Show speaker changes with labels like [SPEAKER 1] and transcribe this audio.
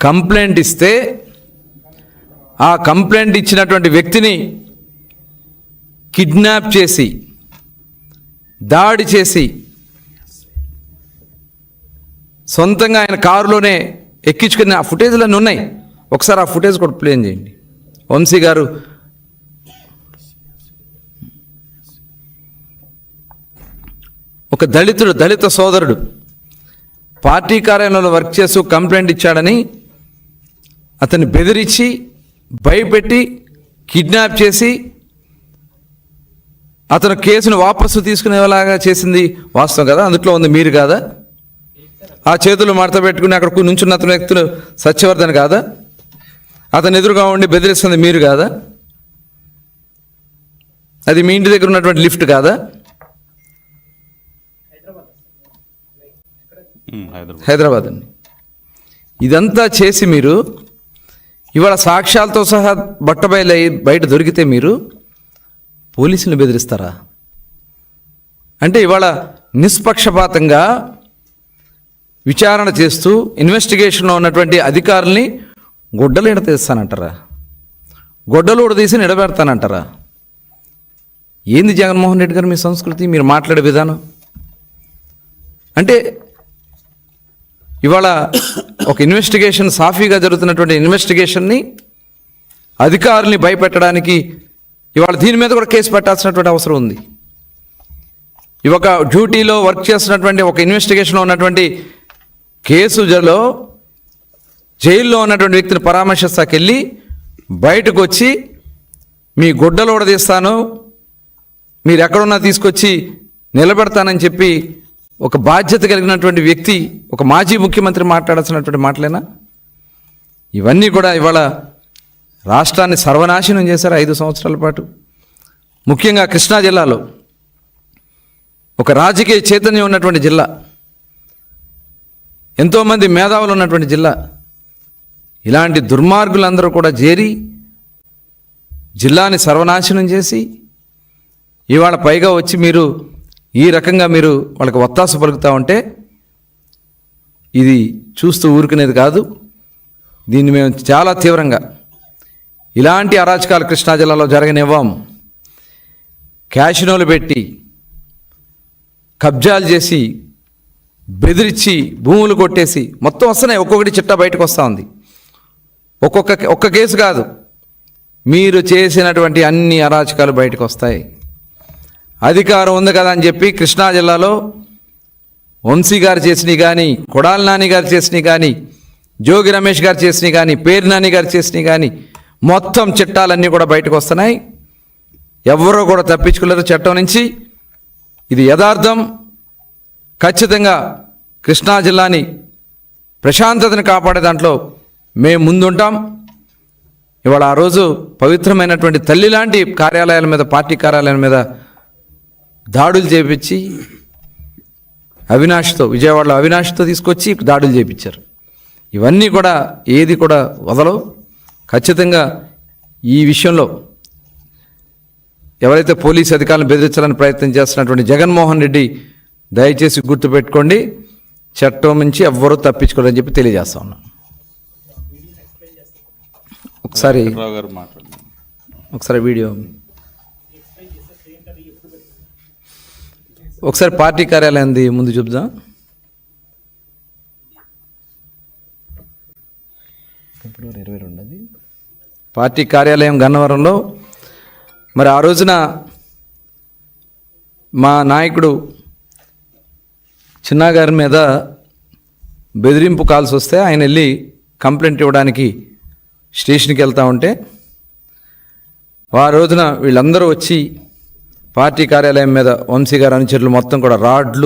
[SPEAKER 1] Complaint ఇస్తే ఆ complaint ఇచ్చినటువంటి వ్యక్తిని కిడ్నాప్ చేసి దాడి చేసి సొంతంగా ఆయన కారులోనే ఎక్కించుకుని ఆ ఫుటేజ్లన్నీ ఉన్నాయి. ఒకసారి ఆ ఫుటేజ్ కూడా ప్లే చేయండి. వంశీ గారు ఒక దళిత సోదరుడు పార్టీ కార్యాలయంలో వర్క్ చేస్తూ కంప్లైంట్ ఇచ్చాడని అతన్ని బెదిరించి భయపెట్టి కిడ్నాప్ చేసి అతను కేసును వాపసు తీసుకునేలాగా చేసింది వాస్తవం కదా? అందులో ఉంది మీరు కాదా? ఆ చేతులు మడత పెట్టుకుని అక్కడ నుంచున్న అతని వ్యక్తులు సత్యవర్ధన్ కాదా? అతను ఎదురుగా ఉండి బెదిరిస్తుంది మీరు కాదా? అది మీ ఇంటి దగ్గర ఉన్నటువంటి లిఫ్ట్ కాదా? హైదరాబాద్ అండి. ఇదంతా చేసి మీరు ఇవాళ సాక్ష్యాలతో సహా బయట దొరికితే మీరు పోలీసులను బెదిరిస్తారా? అంటే ఇవాళ నిష్పక్షపాతంగా విచారణ చేస్తూ ఇన్వెస్టిగేషన్లో ఉన్నటువంటి అధికారుల్ని గొడ్డలు ఎడతీస్తానంటారా? గొడ్డలు ఉడదీసి నిలబెడతానంటారా? ఏంది జగన్మోహన్ రెడ్డి గారు మీ సంస్కృతి, మీరు మాట్లాడే విధానం? అంటే ఇవాళ ఒక ఇన్వెస్టిగేషన్ సాఫీగా జరుగుతున్నటువంటి ఇన్వెస్టిగేషన్ని అధికారుల్ని భయపెట్టడానికి ఇవాళ దీని మీద కూడా కేసు పెట్టాల్సినటువంటి అవసరం ఉంది. ఒక డ్యూటీలో వర్క్ చేస్తున్నటువంటి ఒక ఇన్వెస్టిగేషన్లో ఉన్నటువంటి కేసులో జైల్లో ఉన్నటువంటి వ్యక్తిని పరామర్శిస్తాకెళ్ళి బయటకు వచ్చి మీ గుడ్డలు ఊడదీస్తాను, మీరు ఎక్కడున్నా తీసుకొచ్చి నిలబెడతానని చెప్పి ఒక బాధ్యత కలిగినటువంటి వ్యక్తి, ఒక మాజీ ముఖ్యమంత్రి మాట్లాడాల్సినటువంటి మాటలేనా? ఇవన్నీ కూడా ఇవాళ రాష్ట్రాన్ని సర్వనాశనం చేశారు 5 సంవత్సరాల పాటు. ముఖ్యంగా కృష్ణా జిల్లాలో ఒక రాజకీయ చైతన్యం ఉన్నటువంటి జిల్లా, ఎంతోమంది మేధావులు ఉన్నటువంటి జిల్లా, ఇలాంటి దుర్మార్గులందరూ కూడా చేరి జిల్లాని సర్వనాశనం చేసి ఇవాళ పైగా వచ్చి మీరు ఈ రకంగా మీరు వాళ్ళకి ఒత్తాసు పలుకుతూ ఉంటే ఇది చూస్తూ ఊరుకునేది కాదు. దీన్ని మేము చాలా తీవ్రంగా ఇలాంటి అరాచకాలు కృష్ణా జిల్లాలో జరగనివ్వం. క్యాషినోలు పెట్టి కబ్జాలు చేసి బెదిరించి భూములు కొట్టేసి మొత్తం వస్తున్నాయి. ఒక్కొక్కటి చిట్టా బయటకు వస్తూ ఉంది. ఒక్క కేసు కాదు, మీరు చేసినటువంటి అన్ని అరాచకాలు బయటకు వస్తాయి. అధికారం ఉంది కదా అని చెప్పి కృష్ణా జిల్లాలో వంశీ గారు చేసినవి కానీ, కొడాలి నాని గారు చేసినవి కానీ, జోగి రమేష్ గారు చేసినవి కానీ, పేరు నాని గారు చేసినవి కానీ మొత్తం చట్టాలన్నీ కూడా బయటకు వస్తున్నాయి. ఎవరో కూడా తప్పించుకోలేరు చట్టం నుంచి. ఇది యథార్థం. ఖచ్చితంగా కృష్ణా జిల్లాని ప్రశాంతతను కాపాడే దాంట్లో మేము ముందుంటాం. ఇవాళ ఆ రోజు పవిత్రమైనటువంటి తల్లి లాంటి కార్యాలయాల మీద, పార్టీ కార్యాలయాల మీద దాడులు చేపించి విజయవాడలో అవినాష్తో తీసుకొచ్చి దాడులు చేపించారు. ఇవన్నీ కూడా ఏది కూడా వదలవు. ఖచ్చితంగా ఈ విషయంలో ఎవరైతే పోలీసు అధికారులను బెదిరించాలని ప్రయత్నం చేస్తున్నటువంటి జగన్మోహన్ రెడ్డి దయచేసి గుర్తుపెట్టుకోండి, చట్టం నుంచి ఎవ్వరూ తప్పించుకోరని చెప్పి తెలియజేస్తా ఉన్నాను. ఒకసారి వీడియో ఒకసారి పార్టీ కార్యాలయంది ముందు చూద్దాం. ఫిబ్రవరి 22 పార్టీ కార్యాలయం గన్నవరంలో. మరి ఆ రోజున మా నాయకుడు చిన్నా గారి మీద బెదిరింపు కాల్స్ వస్తే ఆయన వెళ్ళి కంప్లైంట్ ఇవ్వడానికి స్టేషన్కి వెళ్తూ ఉంటే ఆ రోజున వీళ్ళందరూ వచ్చి పార్టీ కార్యాలయం మీద వంశీ గారి అనుచరులు మొత్తం కూడా రాడ్లు